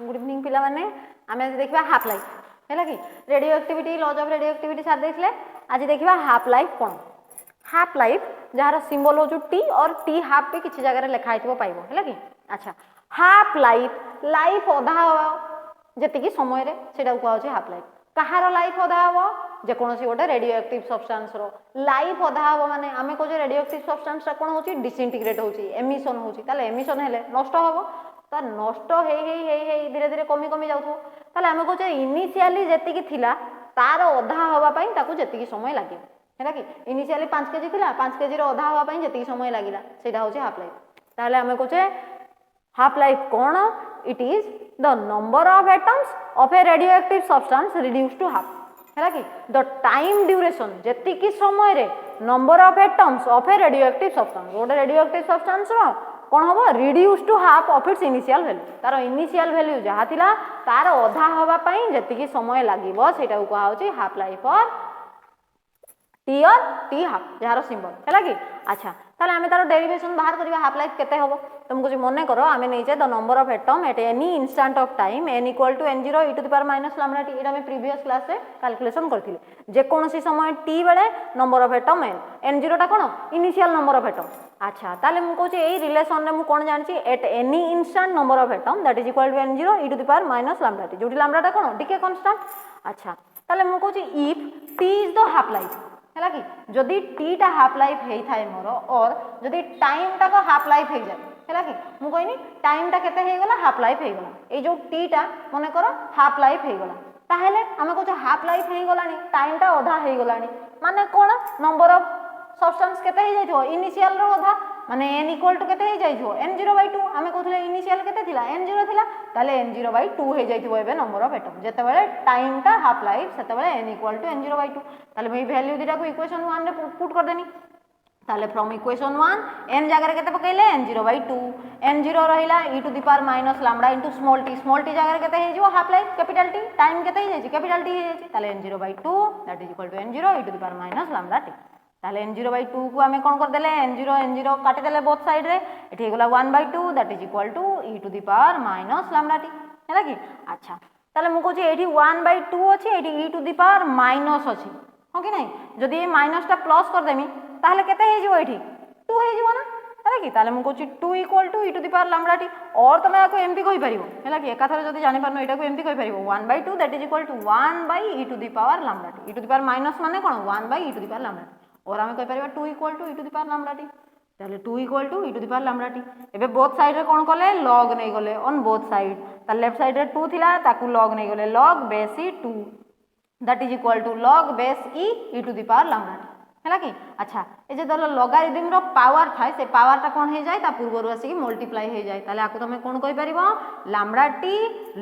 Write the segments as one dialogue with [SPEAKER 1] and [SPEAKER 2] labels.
[SPEAKER 1] good evening पिला माने आमे आज देखिबा हाफ लाइफ हैला कि radio activity laws of radio activity साथ देखले आज देखिबा हाफ लाइफ कोन हाफ लाइफ जहार सिंबल हो जो टी और टी हाफ पे किछि जगह रे लिखा आइतबो पाइबो हैला कि अच्छा हाफ लाइफ लाइफ अधा जति कि समय रे सेटा को होछि हाफ लाइफ कहार लाइफ अधा हो जे कोनोसी गोटे रेडियो एक्टिव सब्सटेंस रो लाइफ अधा हो माने आमे को जे रेडियो एक्टिव सब्सटेंस रा कोन होछि डिसइंटीग्रेट होछि एमिशन होछि ताले एमिशन हेले नष्ट होबो तो नष्ट हे धीरे धीरे कमी कमी जाउथो ताले आमे को जे इनिशियली जेति कि थिला तार अधा होबा पई ताकू जेति कि समय लागे हैला कि इनिशियली 5 केजी थिला 5 केजी रो अधा होबा पई जेति कि समय लागिला सेटा होछि हाफ लाइफ ताले आमे को जे हाफ लाइफ कोन it is the number of atoms of a radioactive substance reduced to half हैला कि द टाइम ड्यूरेशन जेति कि समय रे number of atoms of a radioactive substance गोटे रेडियोएक्टिव सब्सटेंस रो कोन होबो reduce to half of its initial value तार इनिशियल वैल्यू जहा थिला तार अधा होबा पई जेति कि समय लागिबो सेटा को कहा होची हाफ लाइफ और टी हाफ जहार सिंबल हैला कि अच्छा ताले हमें तार डेरिवेशन बाहर करबा हाफ लाइफ केते होबो तुमको जे मने करो हमें नै जे the number of atom at any instant of time n equal to n0 e to the power minus lambda t एटा में प्रीवियस क्लास रे कैलकुलेशन करथिले जे कोनोसी समय t बेले नंबर ऑफ एटम n0 टा कोन इनिशियल नंबर ऑफ एटम अच्छा ताले मु कहूची एई रिलेशन रे मु कोन जानची at any instant number of atom that is equal to n0 e to the power minus lambda t जोटी लैम्डा टा कोन डीके कांस्टेंट अच्छा ताले मु कहूची if t is the half life हैला कि जदी t टा हाफ लाइफ हेई थाए मोर और जदी टाइम टा को हाफ लाइफ हे जाय हैला कि मु कहनी टाइम टा केते हे गला हाफ लाइफ हे गला ए जो t टा मने करो हाफ लाइफ हे गला ताहेले हमें कहू हाफ लाइफ हे गलानी टाइम टा आधा हे गलानी माने कोन नंबर ऑफ सब्सटेंस केते हे जाइथो इनिशियल रो आधा माने n इक्वल टू केते हे जाइथो n0/2 हमें कहथले इनिशियल केते थिला n0 थिला ताले n0/2 हे जाइथो एबे नंबर ऑफ एटम जते बेले टाइम टा हाफ लाइफ सेते बेले n इक्वल टू n0/2 ताले मैं वैल्यू दिटा को इक्वेशन 1 रे पुट कर देनी ताले फ्रॉम इक्वेशन 1 n जगह रे केते पकैले n0/2 n0 रहिला e to the power minus lambda into small t जगह रे केते हे जो half life capital t time केते हे जाई कैपिटल t हे जाई ताले n0/2 that is equal to n0 e to the power minus lambda t ताले n0/2 को हमें कोन कर देले n0 काटि देले बोथ साइड रे एठी गेला 1/2 that is equal to e to the power minus lambda t हैला कि अच्छा ताले मु कहूची एठी 1/2 अछि एठी e to the power minus अछि हो कि नै जदी ए माइनस टा प्लस कर देमी ताले केते हे जिवो एठी 2 हे जिवो ना हैला कि ताले मु कहूची 2 equal to e to the power lambda t और तमे आको एमती कहि परिबो हैला कि एकाथरे जदी जानि परनो एटा को एमती कहि परिबो 1/2 that is equal to 1/e to the power lambda t e to the power minus माने कोन 1/e to the power lambda t और हमें कहि परिबा 2 equal to e to the power lambda t ताले 2 equal to e to the power lambda t एबे both side रे कोन करले log नै गले ऑन बोथ साइड ता लेफ्ट साइड रे 2 थिला ताकू log नै गले log base e 2 that is equal to log base e to the power lambda t हैला कि अच्छा ए जे दल लॉगरिथम रो पावर थाए से पावर ता कोन हे जाय ता पूर्व रो आसी कि मल्टीप्लाई हे जाय ताले आको तमे कोन कहि परिबो lambda t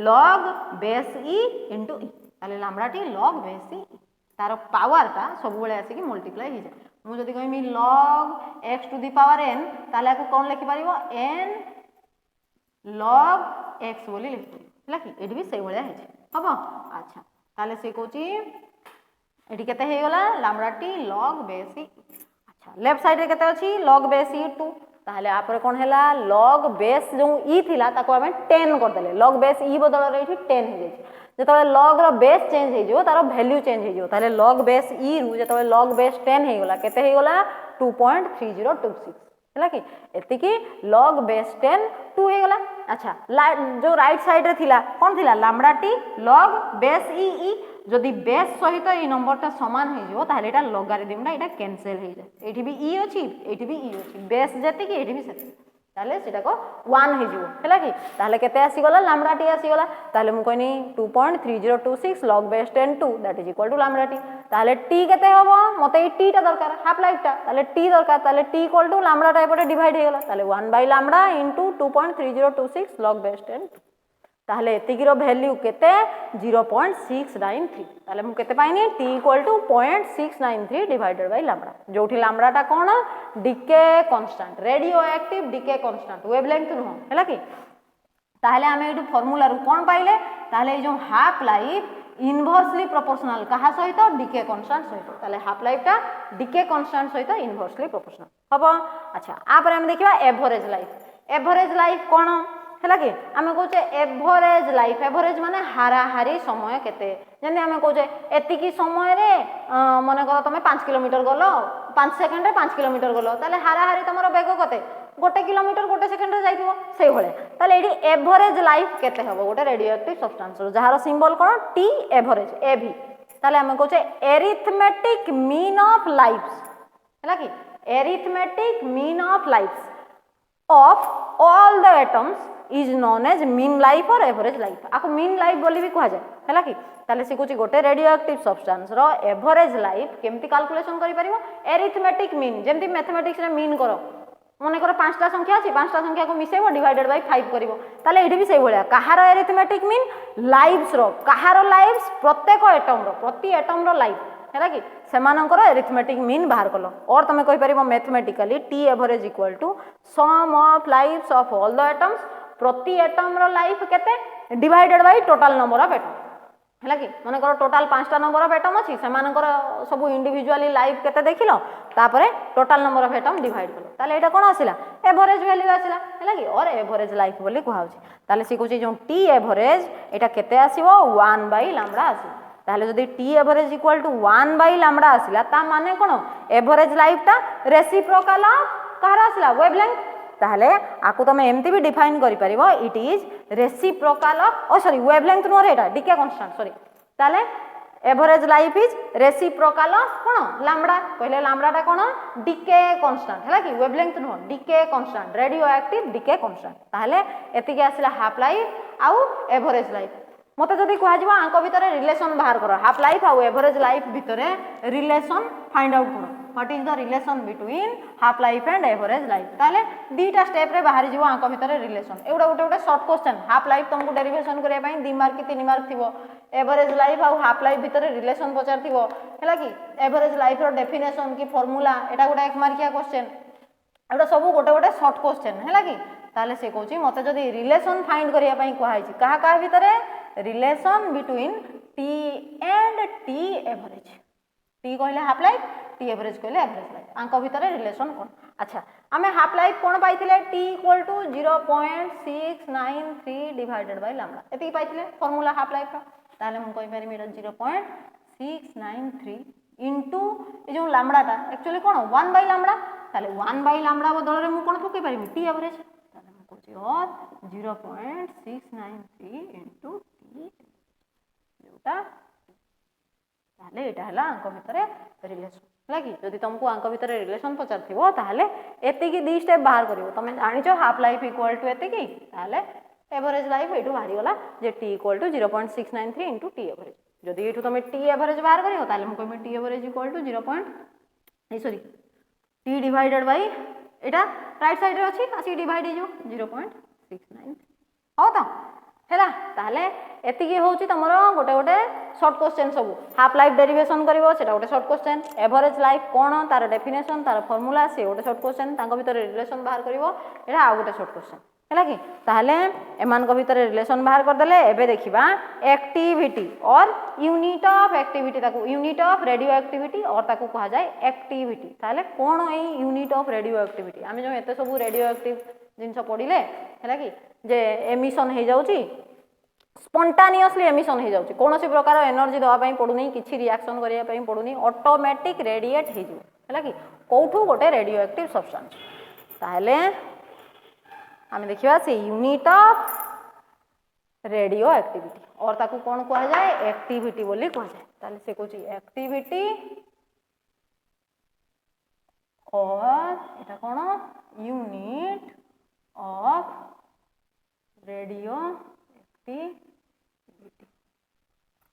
[SPEAKER 1] log base e into e ताले lambda t log base e तार पावर ता सब बेले आसी कि मल्टीप्लाई हे जाय मु जदी कहिमी log x to the power n ताले आको कोन लिखि परिबो n log x बोली लिखि हैला कि एडी भी सही बेले हे जाय हबो अच्छा ताले से कहूची एडी केते हे गला lambda t log base e अच्छा लेफ्ट साइड रे केते अछि log बेस e 2 ताले आ पर कोन हैला log बेस जो e थिला ताको हमें 10 कर देले log बेस e बदल रे एठी 10 हे जाय जेतले log रो बेस चेंज हे जो तारो वैल्यू चेंज हे जो ताले log बेस e रु जेतले log बेस 10 हे गला केते हे गला 2.3026 हैला कि एति कि log बेस 10 2 हे गला अच्छा जो राइट साइड रे थिला कोन थिला lambda t log base e जदि बेस सहित ए नंबर ता समान हे जो ताले एटा लॉगरिथम ता एटा कैंसिल हे जाय एठी भी e अछि एठी भी e अछि बेस जति कि एठी भी सेति ताले सेटा को 1 हे जिवो हैला कि ताले केते आसी गला लैम्डा t आसी गला ताले मु कहनी 2.3026 log base 10 2 that is equal to lambda t ताले t केते होबो मते ई t ता दरकार हाफ लाइफ ता ताले t दरकार ताले t इक्वल टू लैम्डा टा एपटे डिवाइड हे गला ताले 1 by lambda into 2.3026 log base 10 ताहले एतिगिरो वैल्यू केते 0.693 ताले मु केते पाइनी t equal to 0.693 divided by lambda जोठी लैम्डा टा कोन decay constant radioactive decay constant wavelength नो हैला कि ताहले हमें एटू फार्मूला रु कोन पाइले ताहले जो हाफ लाइफ इनवर्सली प्रोपोर्शनल कहा सहित डीके कांस्टेंट सहित ताहले हाफ लाइफ टा डीके कांस्टेंट सहित इनवर्सली प्रोपोर्शनल हबो अच्छा आ पर हम देखिबा एवरेज लाइफ कोन है कि आम कहे एभरेज लाइफ एभरेज माने हाराहारी समय केते जमी आम कहे एतिकी समय मन कर तुम 5 किलोमीटर गल 5 सेकेंड 5 किलोमीटर गल ताले हाराहारी तुम बेग कते 1 किलोमीटर 1 सेकेंड जाइथिबो सेई भले ताले एडी एभरेज लाइफ केते हबो गोटे रेडियो एक्टिव सब्सटेंस जहार सिंबल कोन टी एभरेज एभी ताले आम कहे एरिथमेटिक मीन ऑफ लाइफ्स है कि arithmetic mean of lifes of all the atoms is known as mean life or average life आपको mean life बोली भी कहा जाए है कि ताले से कुछ गोटे रेडियोएक्टिव सब्सटेंस रो एवरेज लाइफ केमती कैलकुलेशन करि परिबो एरिथमेटिक मीन जेमती मैथमेटिक्स रे मीन करो मने करो 5टा संख्या अछि 5टा संख्या को मिसेबो डिवाइडेड बाय 5 करिवो ताले एठी भी सेही भलिया कहारो एरिथमेटिक मीन लाइव्स रो कहारो लाइव्स प्रत्येक एटम रो प्रति एटम रो लाइफ है कि सेमानंकर एरिथमेटिक मीन बाहर कलो और तुम कहि परिबो mathematically T average equal to sum of lives of all the atoms प्रति एटम रो लाइफ केते divided by total number of atom है कि मन कर टोटल 5टा नंबर ऑफ एटम अछि सेमानंकर सब इंडिविजुअली लाइफ केते देखिलो तापरे total number of atom divide कलो ताले एटा कोन आसिला एवरेज वैल्यू आसिला है कि और एवरेज लाइफ बोली कहौ छी ताले से कहू जो टी एवरेज एटा केते आसीबो 1 बाय लैम्डा आसी ताहले जदि T average equal to 1 by lambda आसिला ता माने कोन एवरेज लाइफ टा रेसिप्रोकल कहार आसिला वेवलेंथ ताहले आकु तमे एमती भी डिफाइन करि परिबो इट इज रेसिप्रोकल ओ सॉरी वेवलेंथ नो रे एटा डीके कांस्टेंट सॉरी ताहले एवरेज लाइफ इज रेसिप्रोकल कोन लैम्डा कहले लैम्डा टा कोन डीके कांस्टेंट हैला कि वेवलेंथ नो decay constant radioactive decay constant ताहले एतिके आसिला हाफ लाइफ आउ एवरेज लाइफ मत जदि कह आंक भितर रिलेशन बाहर कर हाफ लाइफ आउ एवरेज लाइफ भितर रिलेशन फाइंड आउट कर what is the relation between half life and average life ताले दीटा स्टेप रे बाहर जीवो आंक भितर रिलेशन एउडा गोटे गोटे शॉर्ट क्वेश्चन हाफ लाइफ तुमको डेरिवेशन करिया पई 2 मार्क की 3 मार्क थिबो एवरेज लाइफ आउ हाफ लाइफ भितर रिलेशन पचार थिबो हैला कि एवरेज लाइफ रो डेफिनेशन की फार्मूला एटा गोटे 1 मार्किया क्वेश्चन एटा सब गोटे गोटे शॉर्ट क्वेश्चन हैला कि ताले से कहूची मते जदि रिलेशन फाइंड करिया पई कहै छी कहा कहा भितर relation between T and T average T कहले हाफ लाइफ टी एवरेज कहले एवरेज लाइफ आंक भितर रिलेशन कोन अच्छा आमे हाफ लाइफ कोन पाइथिले T equal to 0.693 divided by lambda एती पाइथिले फार्मूला हाफ लाइफ रा ताले हम कहि पारि मेरा 0.693 इनटू ए जो लैम्डा ता एक्चुअली कोन 1 बाय लैम्डा ताले 1 बाय लैम्डा बदल रे मु कोन पकई पारि टी एवरेज ताले हम कहछि और 0.693 इनटू ताले एटा हला अंक भितरे रिलेशन लागी जदि तुमको अंक भितरे रिलेशन पचार थिबो ताले एते की दी स्टेप बाहर करिवो तमे जानि छो हाफ लाइफ इक्वल टू एते की ताले एवरेज लाइफ एटू बाहरी गला जे t equal to 0.693 into t average जदि एटू तमे t एवरेज बाहर करिवो ताले हम कहमे t average equal to t divided by एटा राइट साइड रे अछि आसी डिवाइड हे जो 0.693 हो ता हैला ताले एतिकी होउची तमरो गोटे गोटे शॉर्ट क्वेश्चन सब हाफ लाइफ डेरिवेशन करिवो सेटा गोटे शॉर्ट क्वेश्चन एवरेज लाइफ कोन तार डेफिनेशन तार फार्मूला से गोटे शॉर्ट क्वेश्चन तांको भीतर रिलेशन बाहर करिवो एटा आ गोटे शॉर्ट क्वेश्चन हैला कि ताले एमान को भीतर रिलेशन बाहर कर देले एबे देखिबा एक्टिविटी और यूनिट ऑफ एक्टिविटी ताको यूनिट ऑफ रेडियो एक्टिविटी और ताको कहा जाय एक्टिविटी ताले कोन a unit of radio activity आमे जो एते सब रेडियो एक्टिव जिंस पडिले हैला कि जे एमिशन हे जाउची स्पॉन्टानियसली एमिशन हो जाउची कोनोसी प्रकार एनर्जी दवा पई पडुनी किछि रिएक्शन करिया पई पडुनी ऑटोमेटिक रेडिएट हे जु हैला कि कोठू गोटे रेडियो एक्टिव सब्सटेंस ताले हम देखिबा से यूनिट ऑफ रेडियो एक्टिविटी और ताकू कोन कहा जाय एक्टिविटी बोली कहा जाय ताले से कोची एक्टिविटी और एटा कोन यूनिट ऑफ रेडियो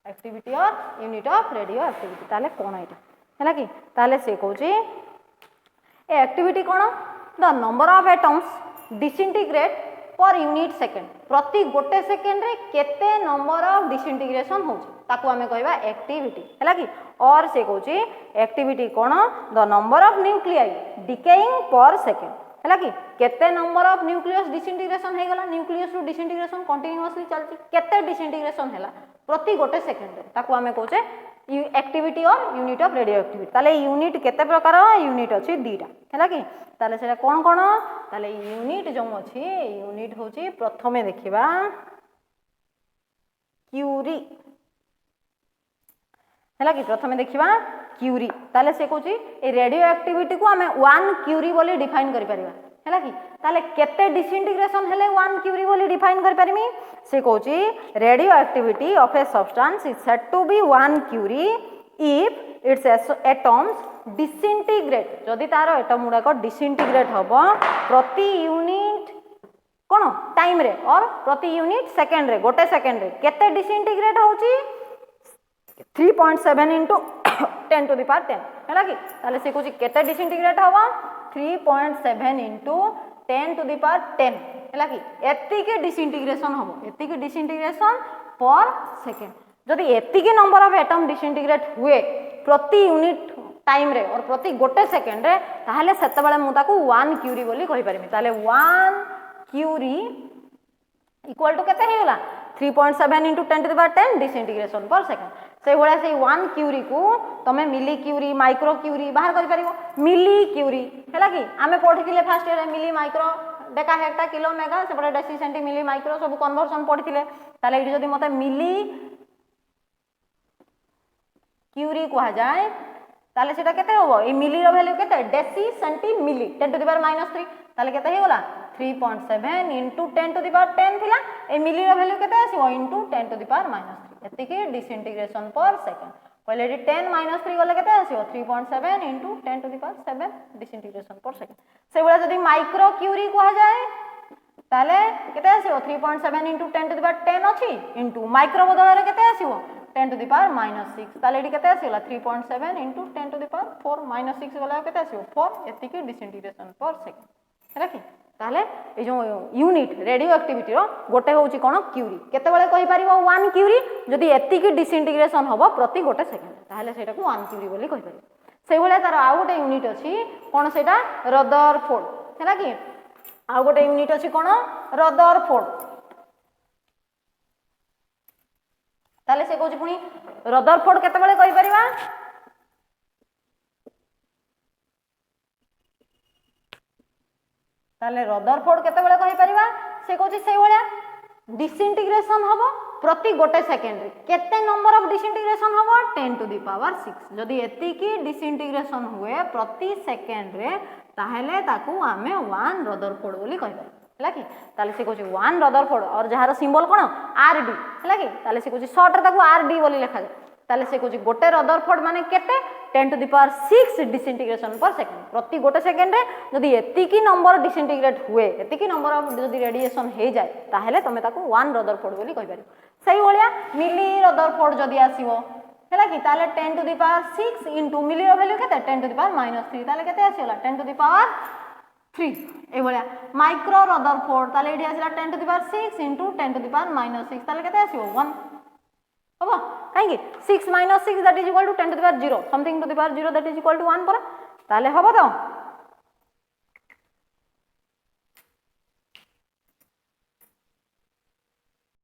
[SPEAKER 1] एक्टिविटी और यूनिट ऑफ रेडियो एक्टिविटी ताले कोन एटा हैला कि ताले से कहूची ए एक्टिविटी कोन the number of atoms disintegrate per unit second प्रति गोटे सेकंड रे केते नंबर ऑफ डिसइंटीग्रेशन होची ताकू हमें कहबा एक्टिविटी हैला कि और से कहूची एक्टिविटी कोन the number of nuclei decaying per second हैला कि केते नंबर ऑफ न्यूक्लियस डिसइंटीग्रेशन हे गला न्यूक्लियस रु डिसइंटीग्रेशन कंटीन्यूअसली चलची केते डिसइंटीग्रेशन हैला प्रति गोटे सेकंड रे ताकू हमें कहूचे एक्टिविटी और यूनिट ऑफ रेडियो एक्टिविटी ताले यूनिट केते प्रकार यूनिट अछि दीटा हैला कि ताले सेटा कोन कोन ताले यूनिट जो अछि यूनिट होची प्रथमे देखिबा क्यूरी हैला कि प्रथमे देखिबा क्यूरी ताले से कहूची ए रेडियो एक्टिविटी को हमें 1 क्यूरी बोली डिफाइन करि परिबा हैला कि ताले केते डिसइंटीग्रेशन हेले 1 क्यूरी बोली डिफाइन करि परिमी से कहूची radioactivity of a substance is said to be 1 curie if its atoms disintegrate जदि तार एटम गुडा को डिसइंटीग्रेट हबो प्रति यूनिट कोन टाइम रे और प्रति यूनिट सेकंड रे गोटे सेकंड रे केते डिसइंटीग्रेट होची 3.7 into 10 to the power 10 हैला कि ताले से कुछ केते डिसइंटीग्रेट हवा 3.7 into 10 to the power 10 हैला कि एति के डिसइंटीग्रेशन हबो एति के डिसइंटीग्रेशन पर सेकंड जदि एति के नंबर ऑफ एटम डिसइंटीग्रेट हुए प्रति यूनिट टाइम रे और प्रति गोटे सेकंड रे ताहले सेते बेले मु ताको 1 क्यूरी बोली कहि परिमी ताले 1 क्यूरी इक्वल टू केते हेला 3.7 into 10 to the power 10 disintegration पर सेकंड से भले से 1 क्यूरी को तमे मिली क्यूरी माइक्रो क्यूरी बाहर करि परिबो मिली क्यूरी हैला कि आमे पढिथिले first year milli micro deca hecto kilo mega से बडे डेसी सेंटी मिली माइक्रो सब कन्वर्जन पढिथिले ताले इडी जदी मते मिली क्यूरी कहा जाए ताले सेटा केते होबो ए मिली रो वैल्यू केते deci centi milli 10 to the power -3 ताले केते हे होला 3.7 into 10 to the power 10 थिला ए मिली रो वैल्यू केते आसीबो into 10 to the power -3 एति के डिसइंटीग्रेशन पर सेकंड पहले 10 -3 गले केते आसीबो 3.7 into 10 to the power 7 disintegration पर सेकंड से बडा जदी माइक्रो क्यूरी कहा जाए ताले केते आसीबो 3.7 into 10 to the power 10 अछि into माइक्रो बदल रे केते आसीबो 10 to the power -6 ताले एडी केते आसीला 3.7 into 10 to the power 4 -6 गला केते आसीबो 4 एति के डिसइंटीग्रेशन पर सेकंड हैला कि ताले ए जो यूनिट रेडियो एक्टिविटी रो गोटे होची कोन क्यूरी केते बेले कहि परिबो 1 क्यूरी जदी एति की डिसइंटीग्रेशन होबो प्रति गोटे सेकंड ताले सेटा को 1 क्यूरी बोली कहि परिबो से भले तार आ गोटे यूनिट अछि कोन सेटा रदरफोर्ड हैला कि आ गोटे यूनिट अछि कोन रदरफोर्ड ताले से कहूची पुनी रदरफोर्ड केते बेले कहि परिबा ताले रदरफोर्ड केते बेले कहि परिबा से कहूची से भलिया डिसइंटीग्रेशन हबो प्रति गोटे सेकंड रे केते नंबर ऑफ डिसइंटीग्रेशन हबो 10 to the power 6 जदी एति की डिसइंटीग्रेशन हुए प्रति सेकंड रे ताहेले ताकू आमे 1 रदरफोर्ड बोली कहि हैला कि ताले से कहूची 1 रदरफोर्ड और जहार सिंबल कोन आरडी हैला कि ताले से कहूची शॉर्ट रे ताकू आरडी बोली लिखा जाय ताले से कहूची गोटे रदरफोर्ड माने केते 10 to the power 6 डिसइंटीग्रेशन पर सेकंड प्रति गोटे सेकंड रे जदी एति की नंबर डिसइंटीग्रेट हुए एति की नंबर ऑफ जदी रेडिएशन हे जाय ताहेले तमे ताकू 1 रदरफोर्ड बोली कहि परिबो सही होलिया मिली रदरफोर्ड जदी आसीबो हैला कि ताले 10 to the power 6 into milli rho value केते 10 to the power -3 ताले केते आसीला 10 to the power 3 ए भलिया माइक्रो रदरफोर्ड ताले एडी आसीला 10 to the power 6 into 10 to the power -6 ताले केते आसीबो 1 होबो काहेकि 6 - 6 that is equal to 10 to the power 0 something to the power 0 that is equal to 1 पर ताले होबो तो